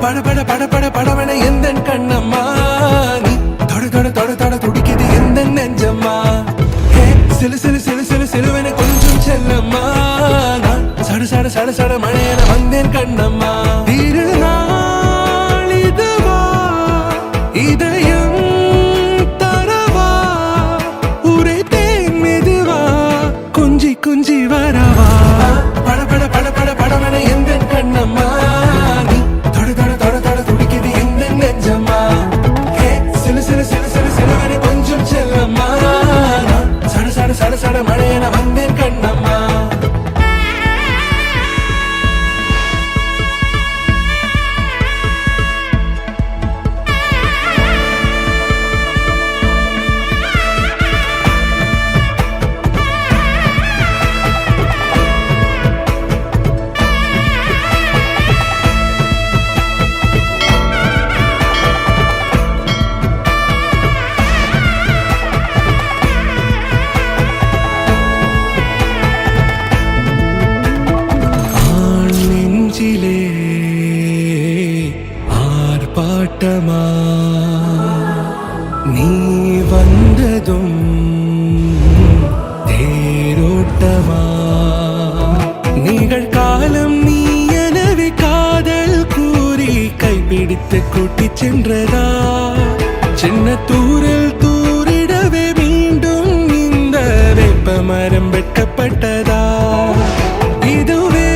பட பட பட பட படவன எந்த கண்ணம்மா நீ தொட தொட தொட தொட துடிக்குது எந்த நெஞ்சம்மா சிலு சிலு சிலு சிலு சிலுவன கொஞ்சம் செல்லம்மா நான் சட சட சட சட மழையன வந்தேன் கண்ணம்மா திருநாள் இதுவா இதயம் தரவா உரைத்தேன் மெதுவா கொஞ்சி கொஞ்சி வரவா பட பட பட பட படவன எந்த கண்ணம்மா நீ தொட தொட தொட தொட துடிக்குது எந்த நெஞ்சம்மா சிலு சிலு சிலு சிலு சிலுவன கொஞ்சம் செல்லம்மா சட சட சட சட மழையன வந்தேன் கண்ணம்மா ஆர்ப்பாட்டமா நீ வந்ததும் தேரோட்டமா நிகழ்காலம் நீ எனவே காதல் கூறி கைப்பிடித்து கூட்டிச் சென்றதா சின்ன தூரல் தூரிடவே மீண்டும் இந்த வேப்ப மரம் வெட்கப்பட்டதா இதுவே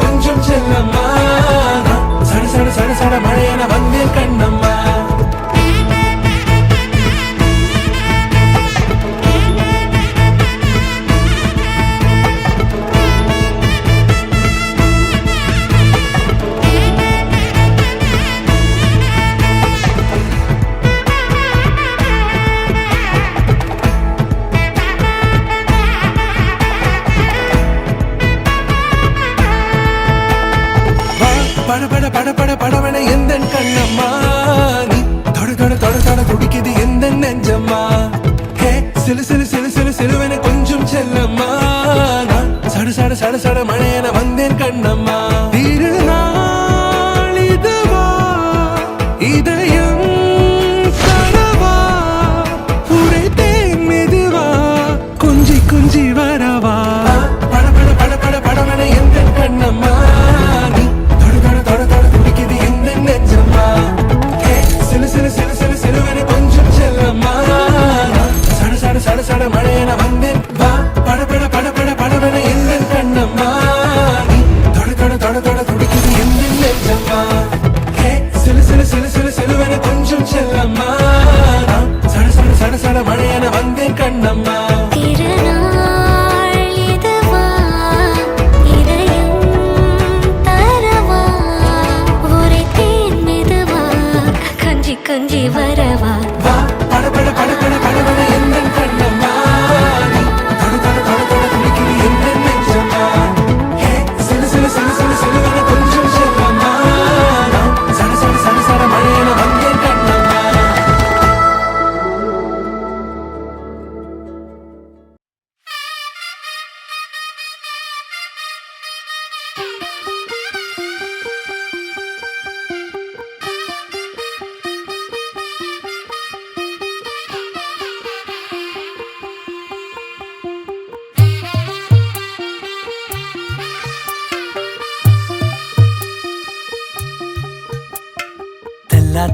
கொஞ்சம் செல்லம்மா சட சட சட சட மழையன வந்தேன் கண்ணம்மா பட பட பட பட படவன எந்த கண்ணம்மா நீ தொட தொட தொட தொட துடிக்குது எந்த நெஞ்சம்மா சிலு சிலு சிலு சிலு சிலுவன கொஞ்சம் செல்லம்மா நான் சட சட சட சட மழையன வந்தேன் கண்ணம்மா திருநாள் இதுவா இதயம் தரவா உரைத்தேன் மெதுவா கொஞ்சி கொஞ்சி வரவா பட பட பட பட படவன எந்த கண்ணம்மா சட சட மழையன வந்தேன் வா பட பட பட பட படவன எந்த கண்ணம்மா நீ தொட தொட தொட தொட துடிக்குது எந்த நெஞ்சம்மா சிலு சிலு சிலு சிலு சிலுவன கொஞ்சம் செல்லம்மா சட சட சட சட மழையன வந்தேன் கண்ணம்மா கொஞ்சி வரவா பட பட பட பட படவன எந்த கண்ணம்மா நீ தொட தொட தொட தொட துடிக்குது எந்த நெஞ்சம்மா சிலு சிலு சிலு சிலு சிலுவன கொஞ்சம் செல்லம்மா சட சட சட சட மழையன வந்தேன் கண்ணம்மா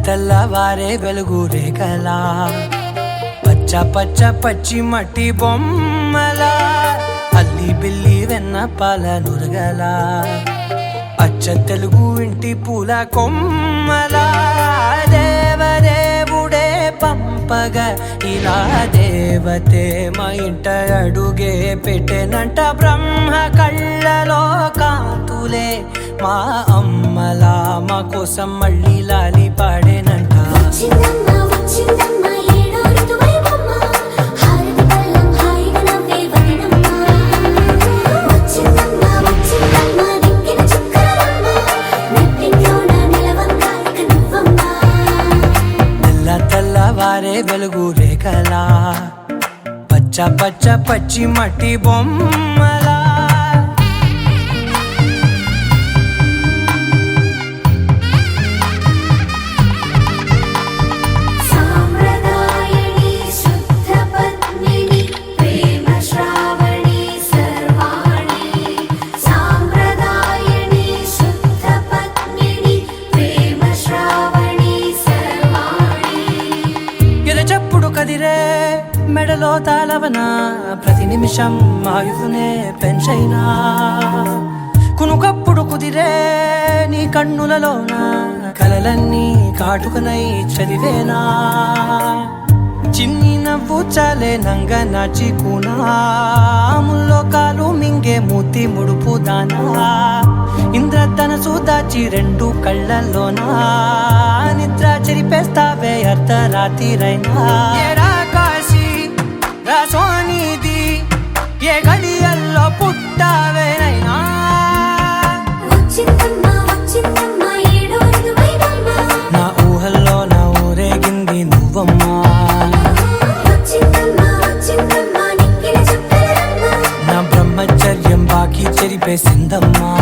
తెల్లవారే వెలుగు రేఖలా పచ్చ పచ్చ పచ్చి మట్టి బొమ్మలా అల్లి బిల్లి వెన్న పాల నురగలా అచ్చ తెలుగు ఇంటి పూల కొమ్మలా దేవదేవుడే పంపగ ఇలా దేవతే మా ఇంట అడుగే పెట్టెనంట బ్రహ్మ కళ్ళలో కాంతులే మా అమ్మలా మా కోసం మళ్ళీ లాలి పాడేనంట హారతి పళ్ళం హాయిగా నవ్వే వదనమ్మ పచ్చ పచ్చ పచ్చి మట్టి బొమ్మలా సాంప్రదాయని శుద్ధ పద్మిని ప్రేమ శ్రావణి సర్వాణి సాంప్రదాయని శుద్ధ పద్మిని ప్రేమ శ్రావణి సర్వాణి ఎరచప్పుడు కదిరే మెడలో తాళవన ప్రతి నిమిషం ఆయుధునే పెంచైనా కునుకప్పుడు కుదిరే నీ కన్నులలోన కలలన్నీ కాటుకనై చదివేనా చిన్ని నవ్వు చాలే నంగ నాచి కూనాముల్లో కాలు మింగే మూతి ముడుపు దానా ఇంద్రధనసు దాచి రెండు కళ్ళల్లోనా నిద్ర చెరిపేస్తావే అర్ధరాత్రిరైనా ఏరా కాశీ రా సోనిది ఏ గడియల్లో పుట్టావేనైనా వచ్చిందమ్మా వచ్చిందమ్మా ఏడో ఋతువైవమ్మ నా ఊహల్లో నా ఊరేగింది నువ్వమ్మా వచ్చిందమ్మా వచ్చిందమ్మా నిక్కిన చుక్కలమ్మ నా బ్రహ్మచర్యం బాకీ చెరిపేసిందమ్మా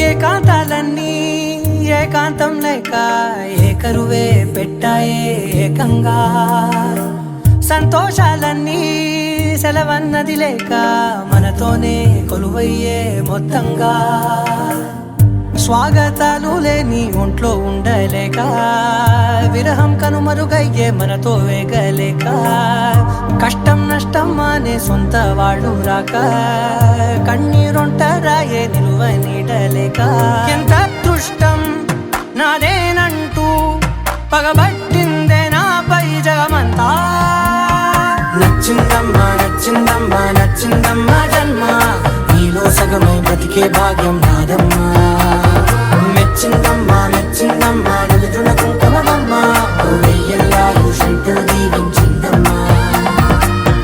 ఏకాంతాలన్నీ ఏకాంతం లేక ఏకరువే పెట్టాయే ఏకంగా సంతోషాలన్నీ సెలవన్నది లేక మనతోనే కొలువయ్యే మొత్తంగా స్వాగతాలు లేని ఒంట్లో ఉండలేక విరహం కనుమరుగయ్యే మనతో వేగలేక కష్టం నష్టం అనే సొంత వాళ్ళు రాక కన్నీరొంటరాయే నిలువ నీడలేక ఎంత అదృష్టం నాదేనంటూ పగబట్టిందే నాపై జగమంతా నచ్చిందమ్మా నచ్చిందమ్మా నచ్చిందమ్మా జన్మ నీలో సగమై బ్రతికే భాగ్యం నాదమ్మా మెచ్చిందమ్మా మెచ్చిందమ్మా నిలుతున్న కుంకుమమ్మా వెయ్యల్లాలు శంకులు దీవించిందమ్మా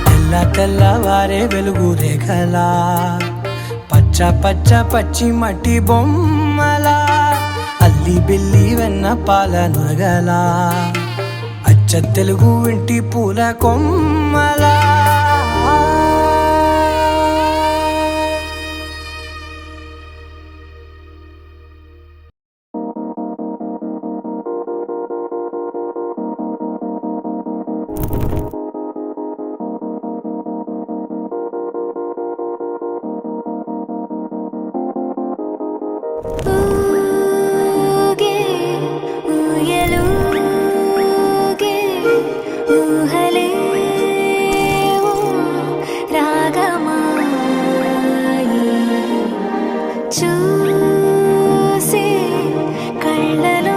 తెల్ల తెల్లవారే వెలుగు రేఖలా పచ్చ పచ్చ పచ్చి మట్టి బొమ్మలా అల్లి బిల్లి వెన్న పాల నురగలా అచ్చ తెలుగు ఇంటి పూల కొమ్మలా ఊగే ఊయలూగే ఊహలే ఓ రాగమాయి చూసే కళ్ళలోన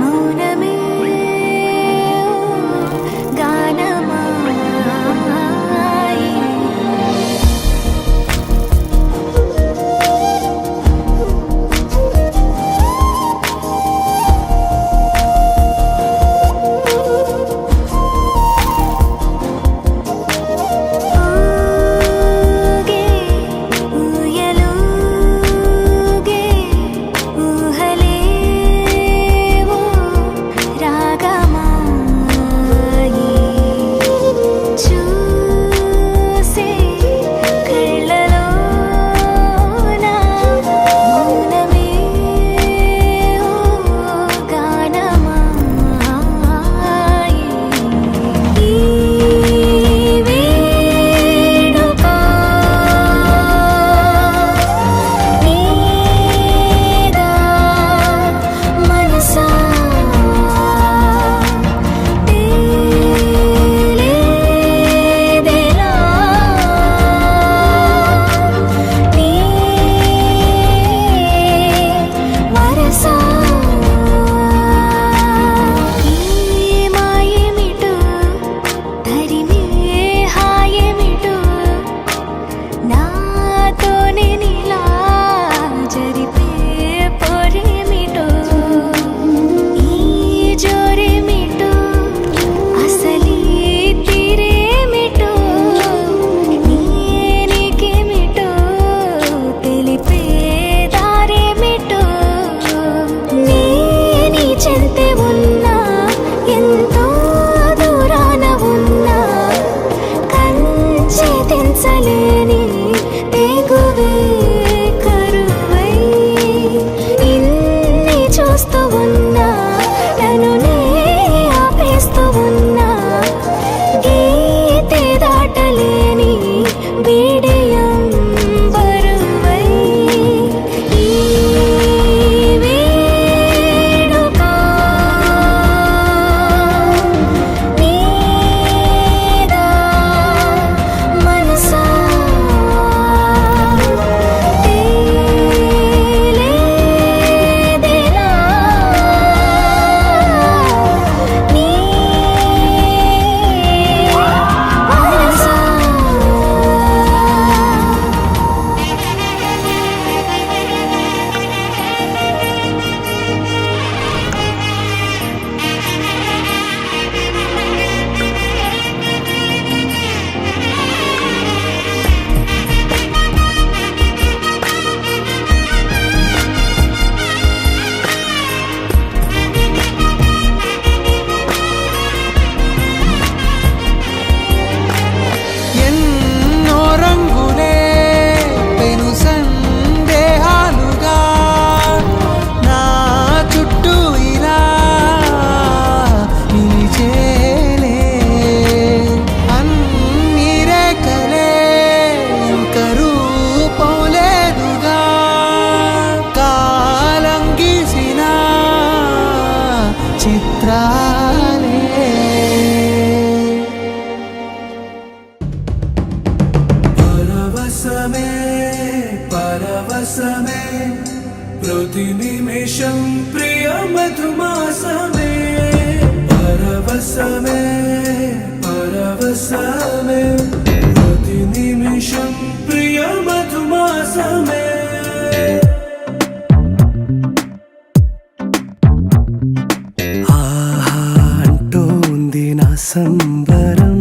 మౌనమే ఓ గానమాయి పరవశమే పరవశమే ప్రతి నిమిషం ప్రియ మధుమాసమే పరవశమే పరవశమే ప్రతి నిమిషం ప్రియ మధుమాసమే ఆహా అంటోంది నా సంబరం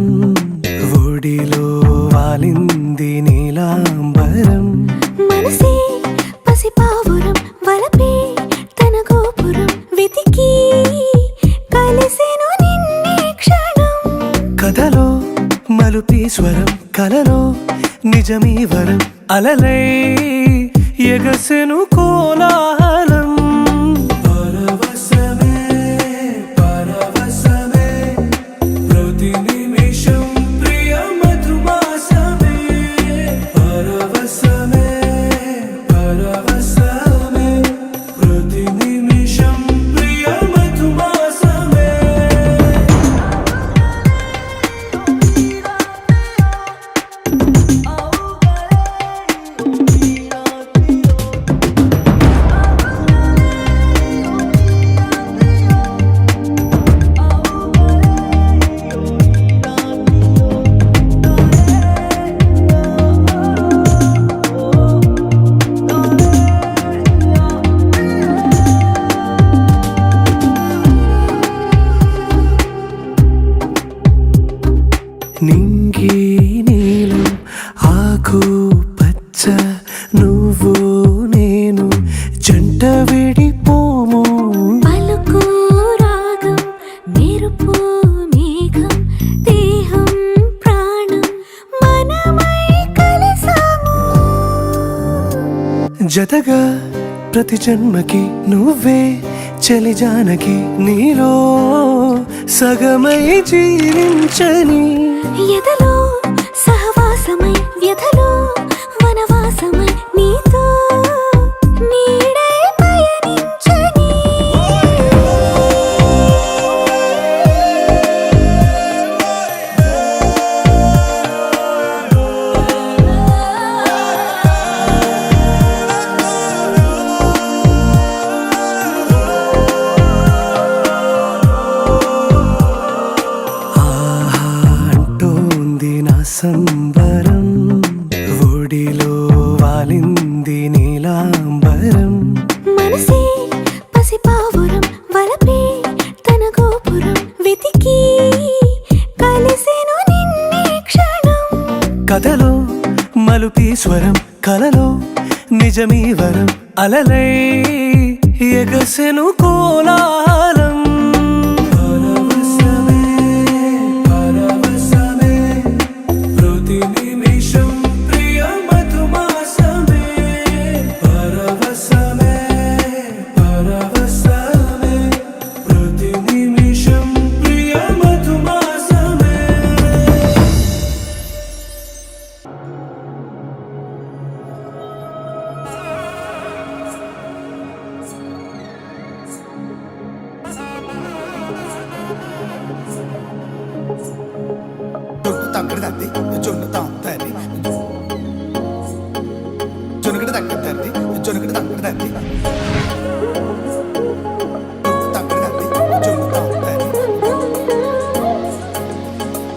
ఒడిలో వాలింది నీలాంబరం మనసే పసిపావురం వలపే తన గోపురం వెతికి కలిసెను నిన్నే క్షణం కథలో మలుపీ స్వరం కలలో నిజమీ వరం అలలై ఎగసెను కోలాహలం పరవశమే పరవశమే ప్రతి నిమిషం ప్రియ మధుమాసమే పరవశమే పరవశమే ప్రతి నిమిషం ప్రియ మధుమాసమే నింగి నీలం ఆకు పచ్చ నువ్వు నేను జంట విడిపోము పలుకు రాగం మెరుపు మేఘం దేహం ప్రాణం మనమై కలిసాము జతగా ప్రతి జన్మకి నువ్వే చలి జానకి నీలో సగమై జీవించని ఎదలో సహవాసమై వ్యధలో వనవాసమై నీతో నీడై పయనించని ఆహా అంటోంది నా సంబరం ఒడిలో వాలింది నీలాంబరం మనసే పసిపావురం వలపే తన గోపురం వెతికి కలిసెను నిన్నే క్షణం కథలో మలుపీ స్వరం కలలో నిజమీ వరం అలలై ఎగసెను కోలాహలం పరవశమే పరవశమే ప్రతి నిమిషం ప్రియ మధుమాసమే పరవశమే పరవశమే ప్రతి నిమిషం ప్రియ మధుమాసమే జొన్ను తగ్గడదండి జొన్ను తాగుతాండి జొనుగడ తగ్గదండి జొనుగడ తగ్గడదండి జొన్ను తగ్గడదండి జొన్ను తాగుతాండి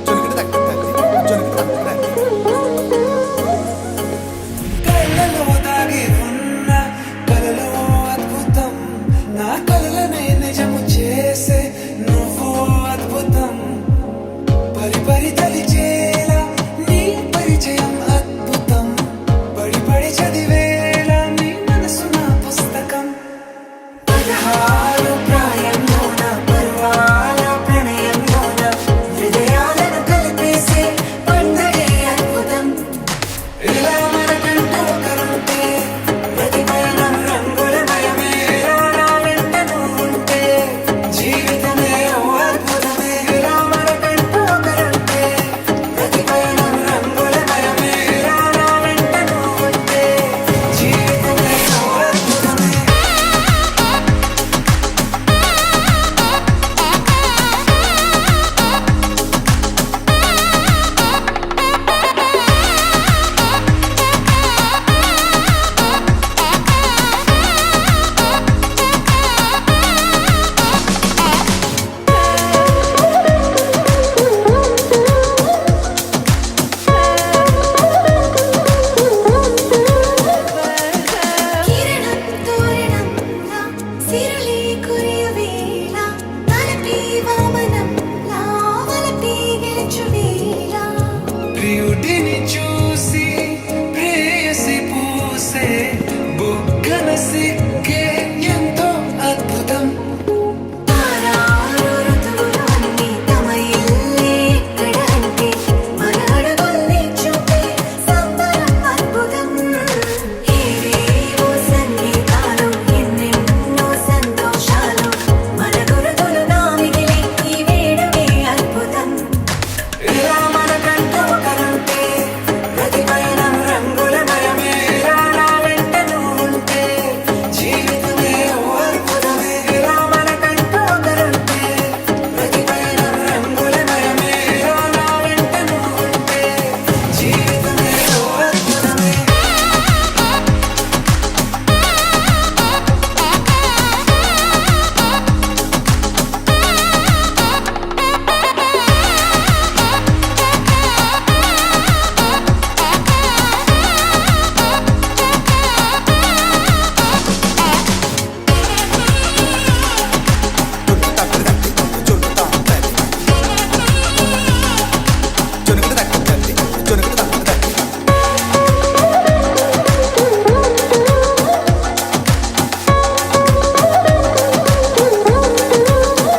జొనుగడ తగ్గదండి జొనుగడ తగ్గడండి కళ్ళలో దాగి ఉన్న కలలో అద్భుతం నా కలలనే నిజము చేసే నువ్వు అద్భుతం పరి పరి తలిచేలా నీ పరిచయం అద్భుతం పడి పడి చదివేలా నీ మనసు నా పుస్తకం ప్రియుడిని చూసి ప్రేయసి పూసే బుగ్గన సిగ్గే ఎంతో అద్భుతం. ఇలా మనకంటూ ఒకరుంటే ప్రతి పయనం రంగులమయమే. ఇలా నా వెంట నువ్వుంటే జీవితమే ఓ అద్భుతమే. ఇలా మనకంటూ ఒకరుంటే ప్రతి పయనం రంగులమయమే. ఇలా నా వెంట నువ్వుంటే జీవితమే ఓ అద్భుతమే.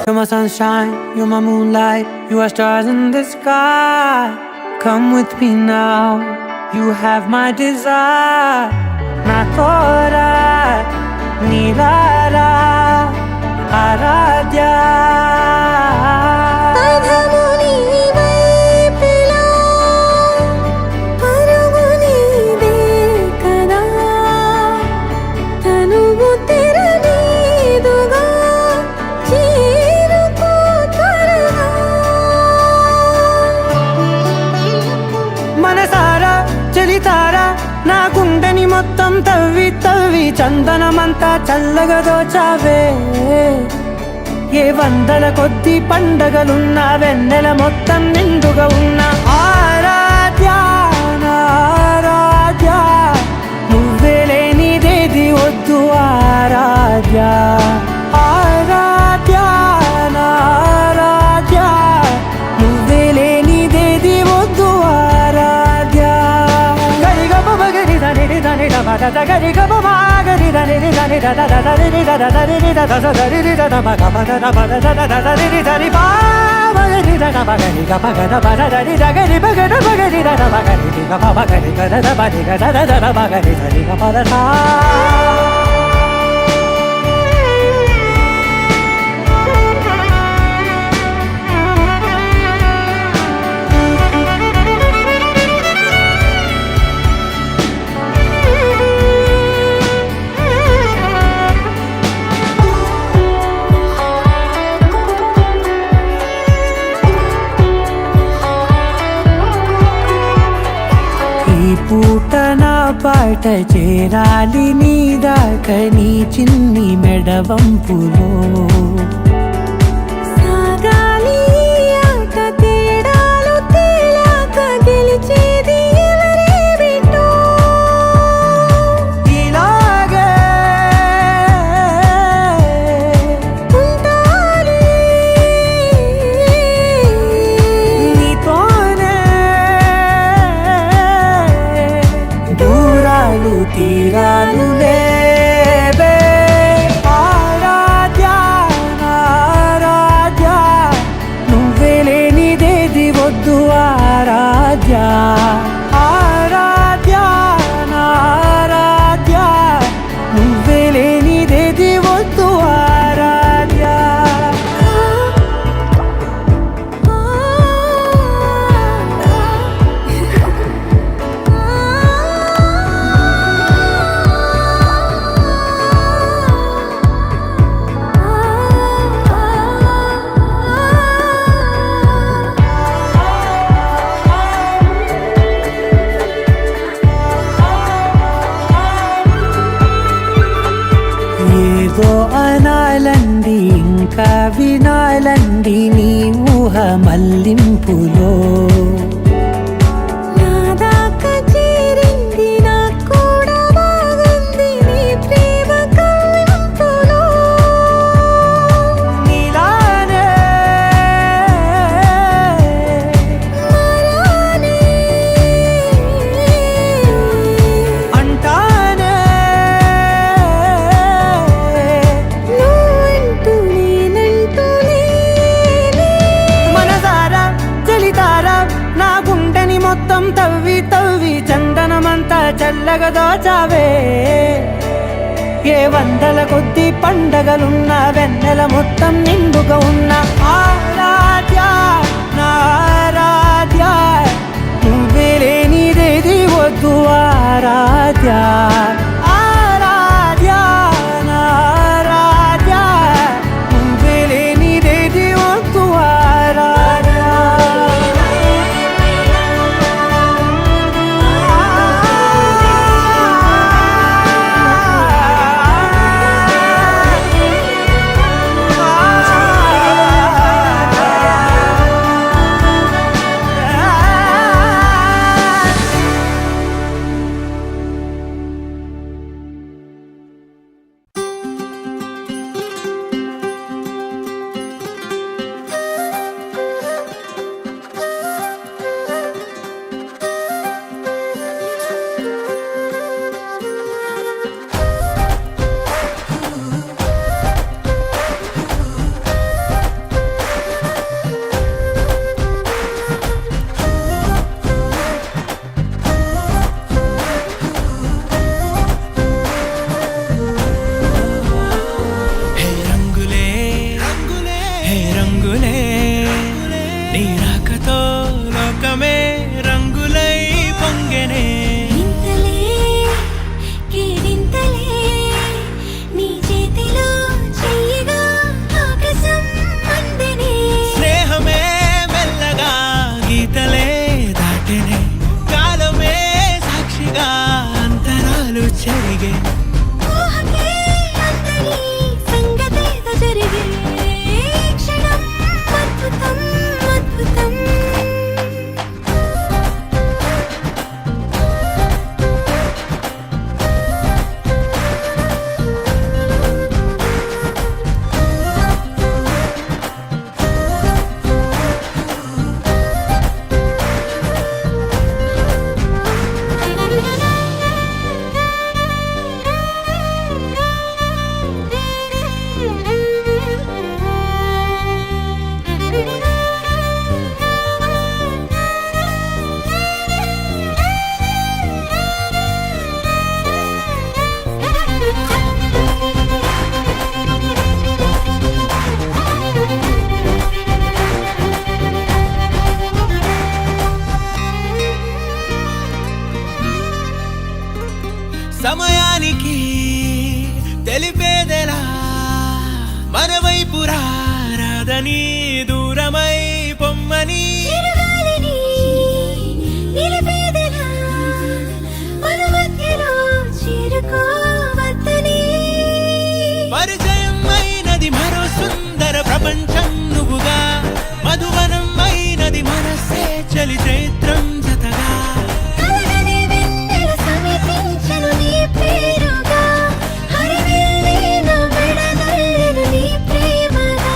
You're my sunshine, you're my moonlight, you are stars in the sky. Come with me now, you have my desire. Na tora, nilara, aradya. పదము నీ వైపులా పరుగు నీదే కదా తనువు తెర మీదుగా చేరుకో త్వరగా మనసారా చలితారా నా గుండెని మొత్తం తవ్వి తవ్వి చందనమంతా చల్లగా దోచావే. ఏ వందల కొద్ది పండగలున్న వెన్నెల మొత్తం నిండుగా ఉన్న ఆరాధ్య నా ఆరాధ్య నువ్వే లేనిదేది వద్దు ఆరాధ్య. ఆరాధ్య నా ఆరాధ్య నువ్వే లేనిదేది వద్దు ఆరాధ్య. గరిగ బగరి దని దని దబద గరి గబ మాగరి దని దని దద దని దద దని దద దని దద మగ మగ దబద దద దని దని బా మగరి దద మగరి గ మగ దబద దని దగరి బగర బగరి దద మగరి గ మగరి గ దద బని గ దద దద మగరి దని గ పద సా. ఈ పూట నా పాట చేరాలి నీ దాకా నీ చిన్ని మెడవంపులో. సాగాలి ఆట తేడాలు తేలాక గెలిచేది ఎవరే బిడ్డో ఇలాగే ఉంటాలి నీతోనే దూరాలు తీరాలు లేవే. ఆరాధ్య నా ఆరాధ్య నువ్వే లేనిదేది వద్దు ఆరాధ్య. ఆరాధ్య నా ఆరాధ్య నువ్వే లేనిదేది వద్దు ఆరాధ్య. మొత్తం తవ్వి తవ్వి చందనమంతా చల్లగా దోచావే ఏ వందల కొద్ది పండగలున్న వెన్నెల మొత్తం నిండుగా ఉన్న ఆరాధ్య నా ఆరాధ్య నువ్వే లేనిదేది వద్దు ఆరాధ్య ఆరాధ్య నా ఆరాధ్య నువ్వే లేనిదేది వద్దు ఆరాధ్య హే రంగులే రంగులే హే రంగులే నీ రాకతో లోకమే రంగులై పొంగెనే ఇంతలే కేరింతలే నీ చేతిలో చెయ్యగా ఆకాశం అందనే స్నేహమే మెల్లగా గీతలే దాటెనే కాలమే సాక్షిగా అంతరాలు చెరిగే ఊహకే అందని సంగతేదో జరిగే క్షణం అద్భుతం అద్భుతం సమయానికి తెలిపేదెలా మన వైపు రాదని దూరమై పొమ్మని చిరుగాలిని నిలిపేదెలా మన మధ్యలో చేరుకోవద్దని పరిచయం అయినది మరో సుందర ప్రపంచం నువ్వుగా మధువనం అయినది మనసే చలి చైత్రం జతగా కలగని వెన్నెల సమీపించను నీ పేరుగా హరివిల్లి నా మెడనల్లెను నీ ప్రేమగా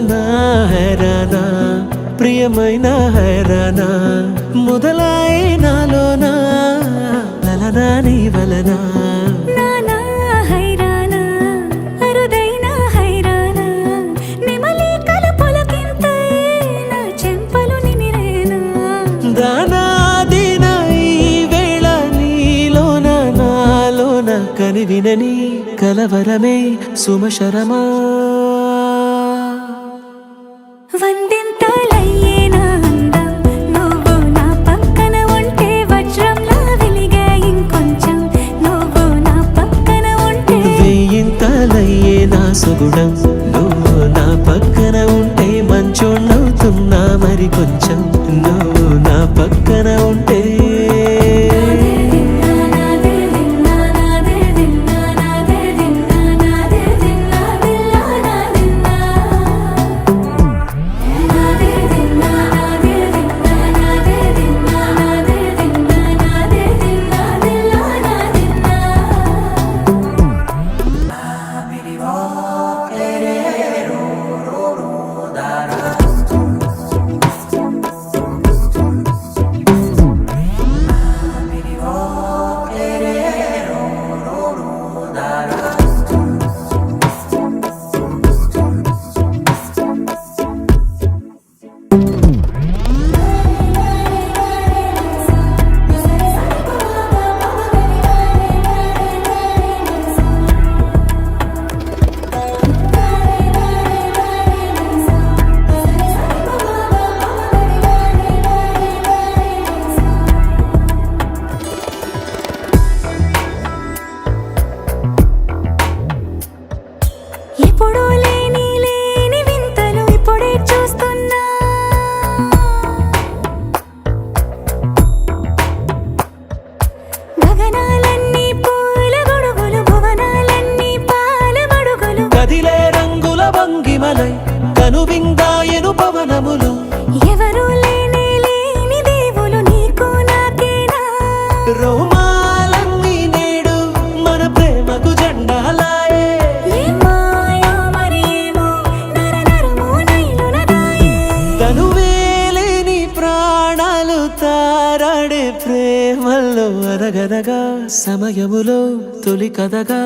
నా హైరానా ప్రియమైన హైరానా మొదలై నాలోనా లలనా నీ వలనా నానా హైరానా అరుదైన హైరానా నెమలి కలపులకింతై నా చెంపలు నిమిరేనా దానాదిన ఈ వేళ నీలోన నాలోన కనివినని కలవరమే సుమశరమా వందింతలయ్యేనా అందం నువ్వు నా పక్కన ఉంటే వజ్రంలా వెలిగే ఇంకొంచెం నువ్వు నా పక్కన ఉంటే వెయ్యింతలయ్యే నా సుగుణం నువ్వు నా పక్కన ఉంటే మంచోణ్ణవుతున్నా మరి కొంచెం నువ్వు నా పక్కన ఉంటే ఎప్పుడూ లేని లేని వింతలు ఇప్పుడే చూస్తున్నా గగనాలన్నీ పూల గొడుగులు భువనాలన్నీ పాల మడుగులు కదిలే రంగుల భంగిమలై కనువిందాయను పవనములు ఎవరూ లేని లేని దేవులు నీకు నాకేనా రోమాలన్నీ నేడు మన ప్రేమకు జెండాలాయే ఏ మాయో మరి ఏమో నరనరమో నైలున దాయే తనువేలేని ప్రాణాలు తారాడే ప్రేమల్లో అనగనగా సమయములో తొలి కథగా